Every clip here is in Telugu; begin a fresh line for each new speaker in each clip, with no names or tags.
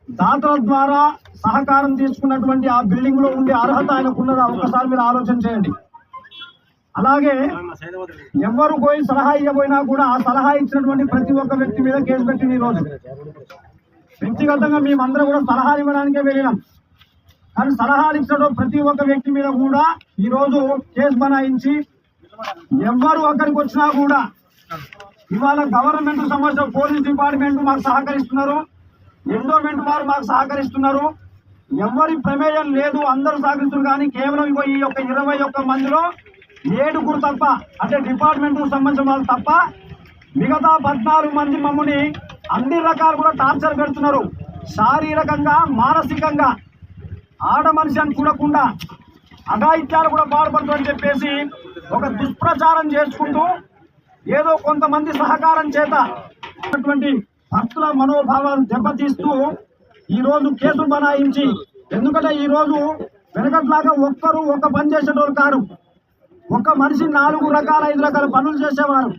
దాతల ద్వారా సహకారం తీసుకున్నటువంటి ఆ బిల్డింగ్ లో ఉండే అర్హత ఆయనకున్నదా ఒక్కసారి మీరు ఆలోచన చేయండి. అలాగే ఎవరు పోయి సలహా ఇవ్వబోయినా కూడా ఆ సలహా ఇచ్చినటువంటి ప్రతి ఒక్క వ్యక్తి మీద కేసు పెట్టింది. ఈ రోజు వ్యక్తిగతంగా మేమందరం కూడా సలహా ఇవ్వడానికే వెళ్ళినాం, కానీ సలహాలు ఇచ్చిన ప్రతి ఒక్క వ్యక్తి మీద కూడా ఈ రోజు కేసు బనాయించి ఎవరు అక్కడికి వచ్చినా కూడా ఇవాళ గవర్నమెంట్ సంబంధించిన పోలీస్ డిపార్ట్మెంట్ మాకు సహకరిస్తున్నారు, ఎండోమెంట్ వారు మాకు సహకరిస్తున్నారు, ఎవరి ప్రమేయం లేదు, అందరూ సహకరిస్తున్నారు. కానీ కేవలం ఈ యొక్క 21 మందిలో 7 తప్ప, అంటే డిపార్ట్మెంట్ సంబంధించిన వాళ్ళు తప్ప మిగతా 14 మంది మమ్మల్ని అన్ని రకాలు కూడా టార్చర్ పెడుతున్నారు. శారీరకంగా మానసికంగా ఆడ మనిషి అని చూడకుండా అఘాయిత్యాలు కూడా పాల్పడుతుందని చెప్పేసి ఒక దుష్ప్రచారం చేసుకుంటూ ఏదో కొంతమంది సహకారం చేత అటువంటి భక్తుల మనోభావాలు దెబ్బతీస్తూ ఈ రోజు కేసులు బనాయించి, ఎందుకంటే ఈ రోజు వెనకట్లాగా ఒక్కరు ఒక పని చేసేటోళ్ళు కారు, ఒక మనిషి 4 రకాల 5 రకాల పనులు చేసేవారు.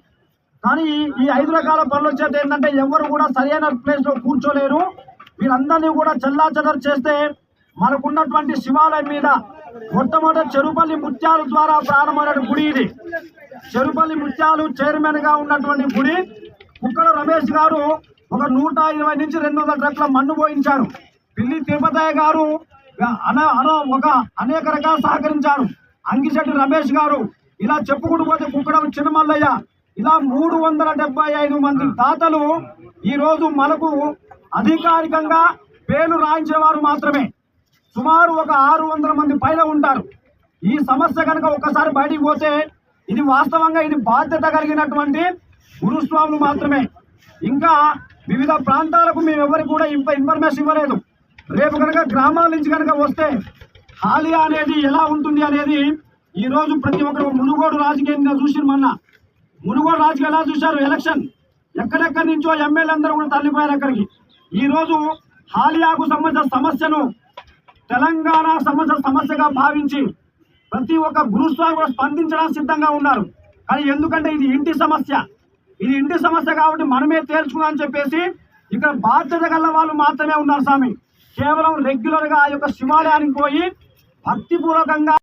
కానీ ఈ 5 రకాల పనులు చేత ఏంటంటే ఎవరు కూడా సరైన ప్లేస్ లో కూర్చోలేరు. వీరందరినీ కూడా చెల్లాచెదరు చేస్తే మనకున్నటువంటి శివాలయం మీద మొట్టమొదటి చెరుపల్లి ముత్యాలు ద్వారా ప్రారంభమైన గుడి ఇది. చెరుపల్లి ముత్యాలు చైర్మన్ గా ఉన్నటువంటి గుడి. కుక్కల రమేష్ గారు ఒక 120 నుంచి 200 ట్రక్ల మన్ను పోయించారు. పిల్లి తిరుపతయ్య గారు ఒక అనేక రకాలు సహకరించారు. అంగిశెట్టి రమేష్ గారు, ఇలా చెప్పుకుంటూ పోతే కుక్కడం చిన్నమల్లయ్య, ఇలా 375 మంది దాతలు ఈ రోజు మనకు అధికారికంగా పేర్లు రాయించేవారు మాత్రమే సుమారు ఒక 600 మంది పైన ఉంటారు. ఈ సమస్య కనుక ఒక్కసారి బయటికి పోతే ఇది వాస్తవంగా ఇది బాధ్యత కలిగినటువంటి గురుస్వాములు మాత్రమే. ఇంకా వివిధ ప్రాంతాలకు మేము ఎవరికి కూడా ఇన్ఫర్మేషన్ ఇవ్వలేదు. రేపు కనుక గ్రామాల నుంచి కనుక వస్తే హాలియా అనేది ఎలా ఉంటుంది అనేది ఈ రోజు ప్రతి ఒక్కరు మునుగోడు రాజకీయంగా చూసి మునుగోడు రాజకీయం ఎలా చూశారు, ఎలక్షన్ ఎక్కడెక్కడి నుంచో ఎమ్మెల్యే అందరూ కూడా తల్లిపోయారు అక్కడికి. ఈ రోజు హాలియాకు సంబంధించిన సమస్యను తెలంగాణ సమస్యగా భావించి ప్రతి ఒక్క గురుస్వామి కూడా స్పందించడానికి సిద్ధంగా ఉన్నారు. కానీ ఎందుకంటే ఇది ఇంటి సమస్య కాబట్టి మనమే తేల్చుకున్నామని చెప్పేసి ఇక్కడ బాధ్యత గల వాళ్ళు మాత్రమే ఉన్నారు స్వామి. కేవలం రెగ్యులర్ గా ఆ యొక్క శివాలయానికి పోయి భక్తిపూర్వకంగా